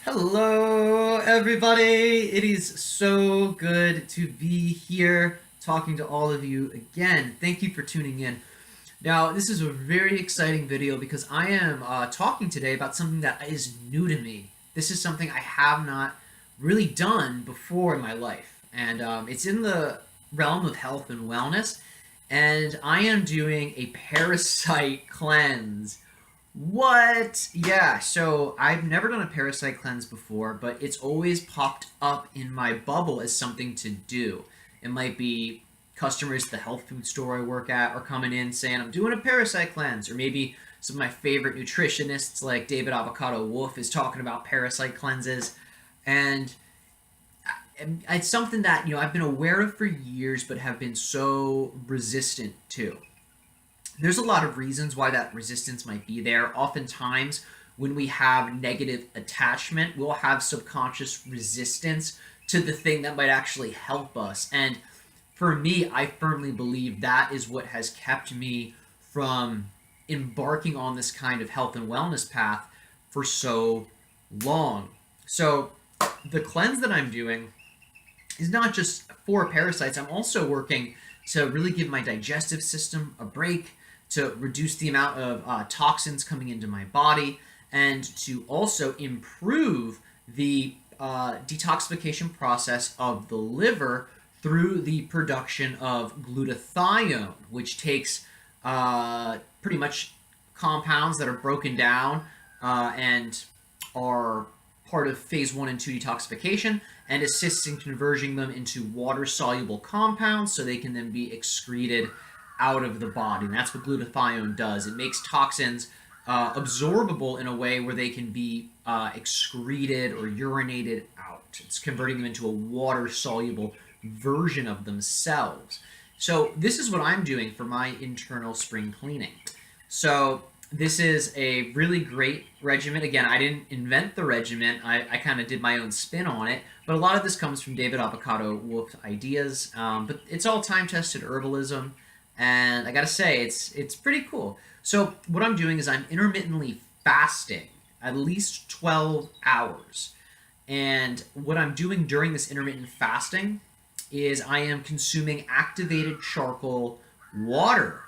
Hello, everybody. It is so good to be here talking to all of you again. Thank you for tuning in. Now, this is a very exciting video because I am talking today about something that is new to me. This is something I have not really done before in my life, and it's in the realm of health and wellness, and I am doing a parasite cleanse. What? Yeah, so I've never done a parasite cleanse before, but it's always popped up in my bubble as something to do. It might be customers at the health food store I work at are coming in saying, I'm doing a parasite cleanse, or maybe some of my favorite nutritionists like David Avacado Wolfe is talking about parasite cleanses. And it's something that, I've been aware of for years, but have been so resistant to. There's a lot of reasons why that resistance might be there. Oftentimes, when we have negative attachment, we'll have subconscious resistance to the thing that might actually help us. And for me, I firmly believe that is what has kept me from embarking on this kind of health and wellness path for so long. So, the cleanse that I'm doing is not just for parasites. I'm also working to really give my digestive system a break, to reduce the amount of toxins coming into my body, and to also improve the detoxification process of the liver through the production of glutathione, which takes pretty much compounds that are broken down and are part of phase 1 and 2 detoxification and assists in converting them into water-soluble compounds so they can then be excreted out of the body. And that's what glutathione does. It makes toxins absorbable in a way where they can be excreted or urinated out. It's converting them into a water-soluble version of themselves. So this is what I'm doing for my internal spring cleaning. So this is a really great regimen. Again, I didn't invent the regimen. I kind of did my own spin on it. But a lot of this comes from David Avacado Wolfe ideas. But it's all time-tested herbalism. And I gotta say, it's pretty cool. So what I'm doing is I'm intermittently fasting at least 12 hours. And what I'm doing during this intermittent fasting is I am consuming activated charcoal water.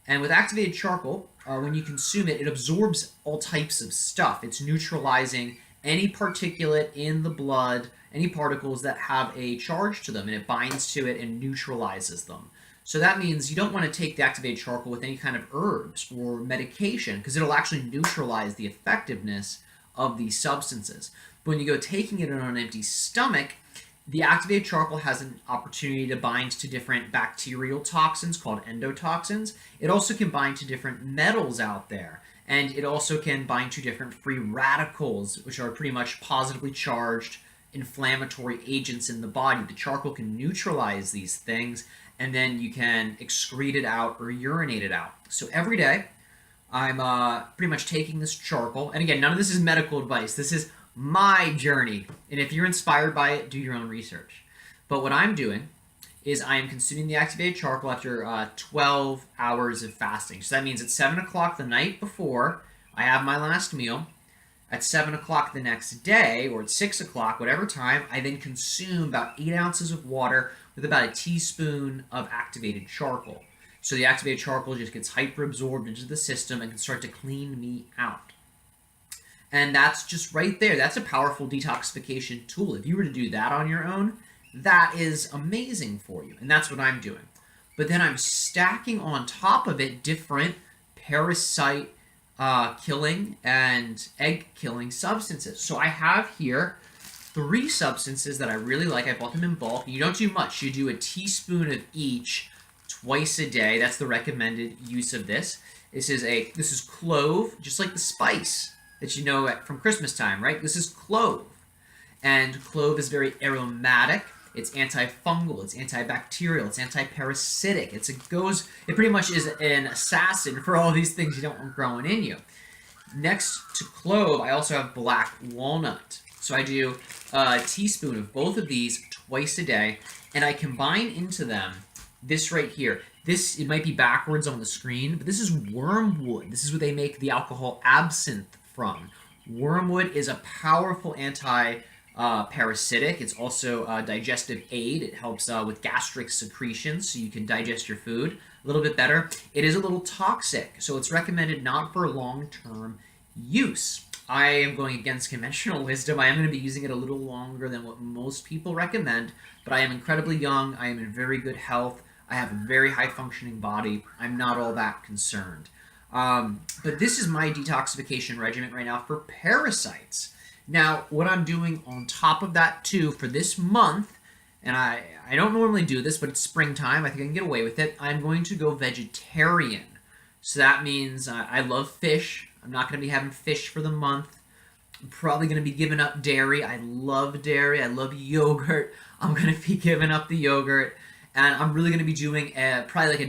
And with activated charcoal, when you consume it, it absorbs all types of stuff. It's neutralizing any particulate in the blood, any particles that have a charge to them, and it binds to it and neutralizes them. So that means you don't want to take the activated charcoal with any kind of herbs or medication because it'll actually neutralize the effectiveness of these substances. But when you go taking it on an empty stomach, the activated charcoal has an opportunity to bind to different bacterial toxins called endotoxins. It also can bind to different metals out there. And it also can bind to different free radicals, which are pretty much positively charged inflammatory agents in the body. The charcoal can neutralize these things, and then you can excrete it out or urinate it out. So every day, I'm pretty much taking this charcoal. And again, none of this is medical advice. This is my journey. And if you're inspired by it, do your own research. But what I'm doing is I am consuming the activated charcoal after 12 hours of fasting. So that means at 7 o'clock the night before I have my last meal, at 7 o'clock the next day, or at 6 o'clock, whatever time, I then consume about 8 ounces of water with about a teaspoon of activated charcoal. So the activated charcoal just gets hyper-absorbed into the system and can start to clean me out. And that's just right there. That's a powerful detoxification tool. If you were to do that on your own, that is amazing for you. And that's what I'm doing. But then I'm stacking on top of it different parasite killing and egg killing substances. So I have here 3 substances that I really like. I bought them in bulk. You don't do much. You do a teaspoon of each twice a day. That's the recommended use of this. This is clove, just like the spice that you know from Christmas time, right? This is clove. And clove is very aromatic. It's antifungal, it's antibacterial, it's antiparasitic. It pretty much is an assassin for all these things you don't want growing in you. Next to clove, I also have black walnut. So I do a teaspoon of both of these twice a day, and I combine into them this right here. It might be backwards on the screen, but this is wormwood. This is what they make the alcohol absinthe from. Wormwood is a powerful anti-parasitic. It's also a digestive aid. It helps with gastric secretions, so you can digest your food a little bit better. It is a little toxic, so it's recommended not for long-term use. I am going against conventional wisdom. I am going to be using it a little longer than what most people recommend, but I am incredibly young. I am in very good health. I have a very high functioning body. I'm not all that concerned. But this is my detoxification regimen right now for parasites. Now, what I'm doing on top of that too for this month, and I don't normally do this, but it's springtime. I think I can get away with it. I'm going to go vegetarian. So that means I love fish. I'm not going to be having fish for the month. I'm probably going to be giving up dairy. I love dairy. I love yogurt. I'm going to be giving up the yogurt. And I'm really going to be doing probably like a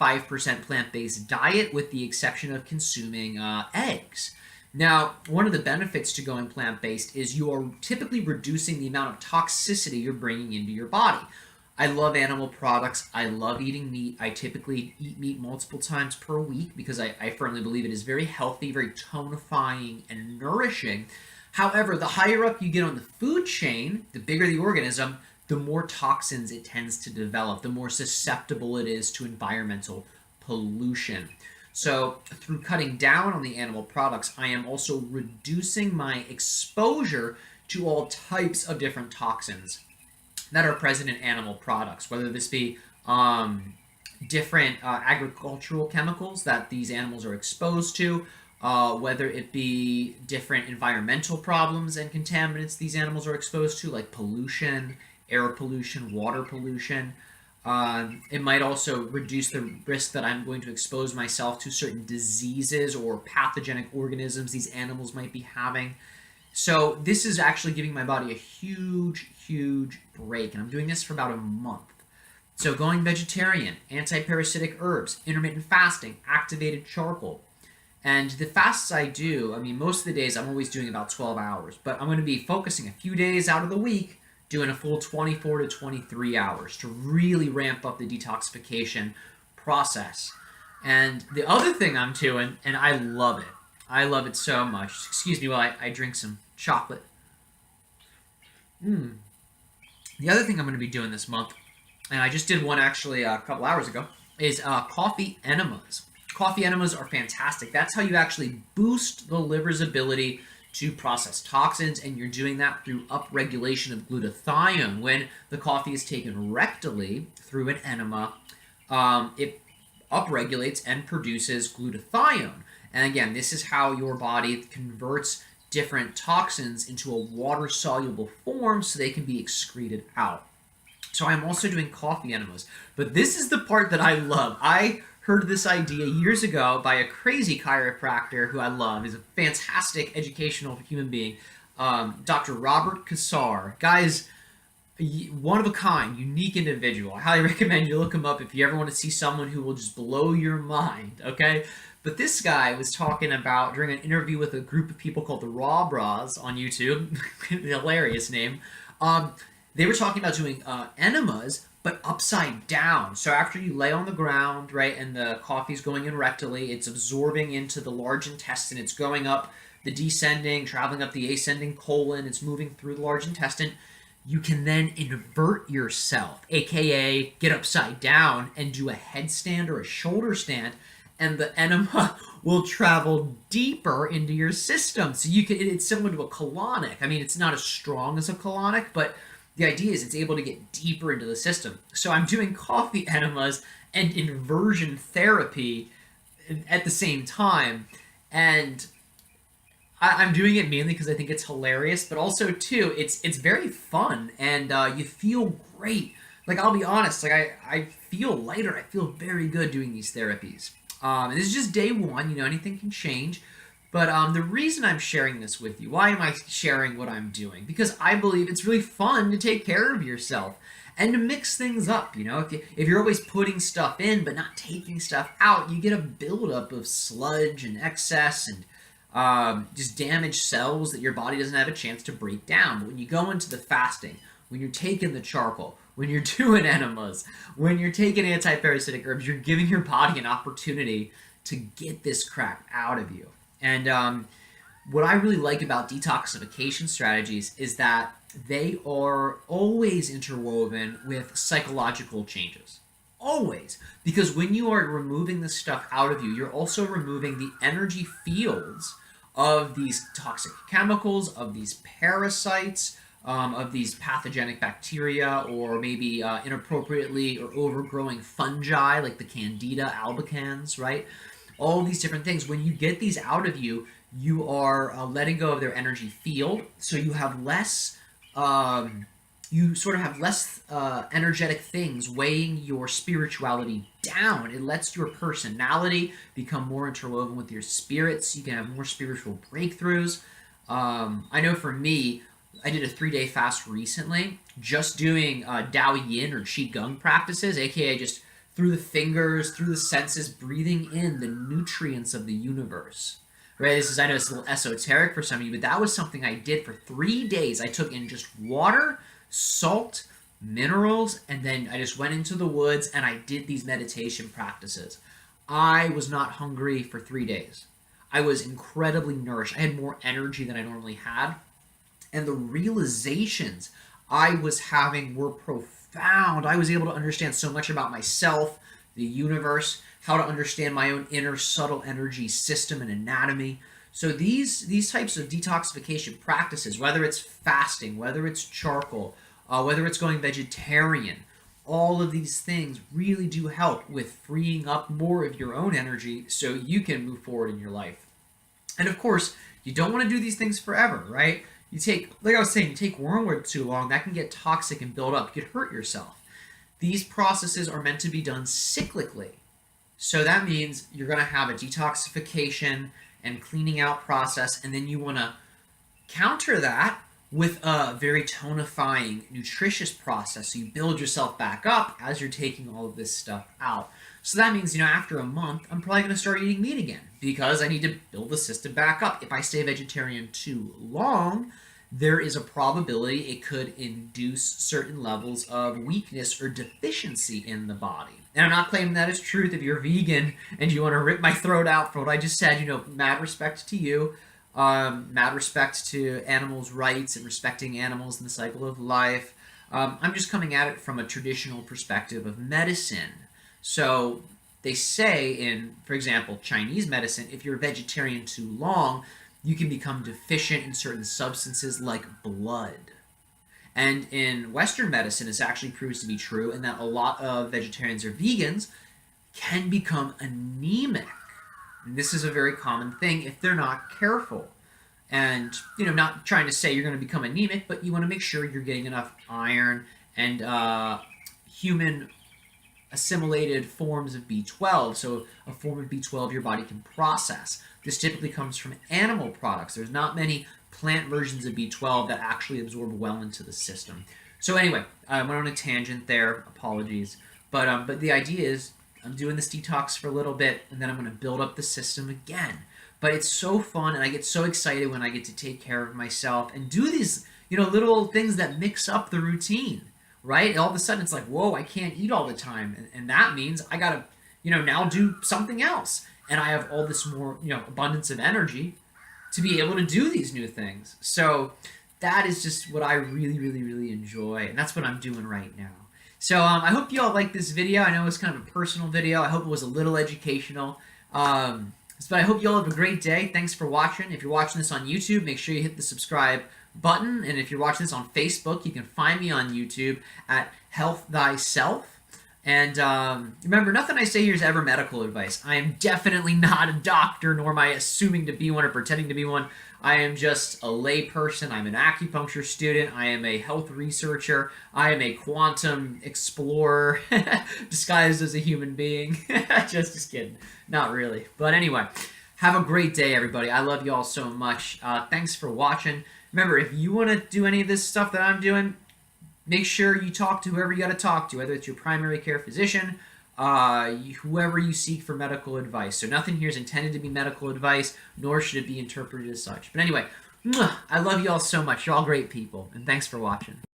95% plant-based diet with the exception of consuming eggs. Now, one of the benefits to going plant-based is you are typically reducing the amount of toxicity you're bringing into your body. I love animal products. I love eating meat. I typically eat meat multiple times per week because I firmly believe it is very healthy, very tonifying, and nourishing. However, the higher up you get on the food chain, the bigger the organism, the more toxins it tends to develop, the more susceptible it is to environmental pollution. So through cutting down on the animal products, I am also reducing my exposure to all types of different toxins that are present in animal products, whether this be different agricultural chemicals that these animals are exposed to, whether it be different environmental problems and contaminants these animals are exposed to, like pollution, air pollution, water pollution. It might also reduce the risk that I'm going to expose myself to certain diseases or pathogenic organisms these animals might be having. So this is actually giving my body a huge, huge break, and I'm doing this for about a month. So going vegetarian, anti-parasitic herbs, intermittent fasting, activated charcoal. And the fasts I do, I mean, most of the days I'm always doing about 12 hours, but I'm going to be focusing a few days out of the week doing a full 24 to 23 hours to really ramp up the detoxification process. And the other thing I'm doing, and I love it so much. Excuse me while I drink some chocolate. The other thing I'm going to be doing this month, and I just did one actually a couple hours ago, is coffee enemas. Coffee enemas are fantastic. That's how you actually boost the liver's ability to process toxins, and you're doing that through upregulation of glutathione. When the coffee is taken rectally through an enema, it upregulates and produces glutathione. And again, this is how your body converts different toxins into a water-soluble form so they can be excreted out. So I'm also doing coffee enemas. But this is the part that I love. I heard this idea years ago by a crazy chiropractor who I love. He's a fantastic educational human being, Dr. Robert Cassar. Guys, one of a kind, unique individual. I highly recommend you look him up if you ever want to see someone who will just blow your mind, okay? But this guy was talking about, during an interview with a group of people called the Raw Bras on YouTube, hilarious name, they were talking about doing enemas, but upside down. So after you lay on the ground, right, and the coffee's going in rectally, it's absorbing into the large intestine, it's going up the descending, traveling up the ascending colon, it's moving through the large intestine. You can then invert yourself, aka get upside down and do a headstand or a shoulder stand, and the enema will travel deeper into your system. So you can, it's similar to a colonic. I mean, it's not as strong as a colonic, but the idea is it's able to get deeper into the system. So I'm doing coffee enemas and inversion therapy at the same time. And I'm doing it mainly because I think it's hilarious, but also too, it's very fun, and you feel great. Like, I'll be honest, like I feel lighter. I feel very good doing these therapies. And this is just day one. You know, anything can change. But the reason I'm sharing this with you, why am I sharing what I'm doing? Because I believe it's really fun to take care of yourself and to mix things up. You know, if you're always putting stuff in but not taking stuff out, you get a buildup of sludge and excess and just damaged cells that your body doesn't have a chance to break down. But when you go into the fasting, when you're taking the charcoal, when you're doing enemas, when you're taking anti-parasitic herbs, you're giving your body an opportunity to get this crap out of you. And what I really like about detoxification strategies is that they are always interwoven with psychological changes. Always. Because when you are removing this stuff out of you, you're also removing the energy fields of these toxic chemicals, of these parasites, of these pathogenic bacteria, or maybe inappropriately or overgrowing fungi like the Candida albicans, right? All these different things. When you get these out of you, you are letting go of their energy field, so you have less. You sort of have less energetic things weighing your spirituality down. It lets your personality become more interwoven with your spirits. You can have more spiritual breakthroughs. I know for me, I did a 3-day fast recently, just doing Dao Yin or Qigong practices, aka just through the fingers, through the senses, breathing in the nutrients of the universe. Right? This is, I know it's a little esoteric for some of you, but that was something I did for 3 days. I took in just water, salt, minerals, and then I just went into the woods and I did these meditation practices. I was not hungry for 3 days. I was incredibly nourished. I had more energy than I normally had. And the realizations I was having were profound. I was able to understand so much about myself, the universe, how to understand my own inner subtle energy system and anatomy. So these types of detoxification practices, whether it's fasting, whether it's charcoal, whether it's going vegetarian, all of these things really do help with freeing up more of your own energy so you can move forward in your life. And of course, you don't want to do these things forever, right? You take, like I was saying, you take wormwood too long, that can get toxic and build up. You could hurt yourself. These processes are meant to be done cyclically. So that means you're going to have a detoxification and cleaning out process, and then you want to counter that with a very tonifying, nutritious process. So you build yourself back up as you're taking all of this stuff out. So that means, after a month, I'm probably going to start eating meat again because I need to build the system back up. If I stay vegetarian too long, there is a probability it could induce certain levels of weakness or deficiency in the body. And I'm not claiming that as truth. If you're vegan and you want to rip my throat out for what I just said, mad respect to you. Mad respect to animals' rights and respecting animals in the cycle of life. I'm just coming at it from a traditional perspective of medicine. So they say in, for example, Chinese medicine, if you're vegetarian too long, you can become deficient in certain substances like blood. And in Western medicine, this actually proves to be true, in that a lot of vegetarians or vegans can become anemic. And this is a very common thing if they're not careful. And, not trying to say you're going to become anemic, but you want to make sure you're getting enough iron and human assimilated forms of B12, so a form of B12 your body can process. This typically comes from animal products. There's not many plant versions of B12 that actually absorb well into the system. So anyway, I went on a tangent there, apologies. But the idea is I'm doing this detox for a little bit, and then I'm going to build up the system again. But it's so fun, and I get so excited when I get to take care of myself and do these, little things that mix up the routine. Right? And all of a sudden it's like, whoa, I can't eat all the time. And that means I gotta, now do something else. And I have all this more, abundance of energy to be able to do these new things. So that is just what I really, really, really enjoy. And that's what I'm doing right now. So I hope you all like this video. I know it's kind of a personal video. I hope it was a little educational. But I hope you all have a great day. Thanks for watching. If you're watching this on YouTube, make sure you hit the subscribe button, and if you're watching this on Facebook, you can find me on YouTube at Health Thyself. And remember, nothing I say here is ever medical advice. I am definitely not a doctor, nor am I assuming to be one or pretending to be one. I am just a lay person. I'm an acupuncture student. I am a health researcher. I am a quantum explorer disguised as a human being. Just kidding. Not really. But anyway, have a great day, everybody. I love you all so much. Thanks for watching. Remember, if you want to do any of this stuff that I'm doing, make sure you talk to whoever you got to talk to, whether it's your primary care physician, whoever you seek for medical advice. So nothing here is intended to be medical advice, nor should it be interpreted as such. But anyway, I love you all so much. You're all great people, and thanks for watching.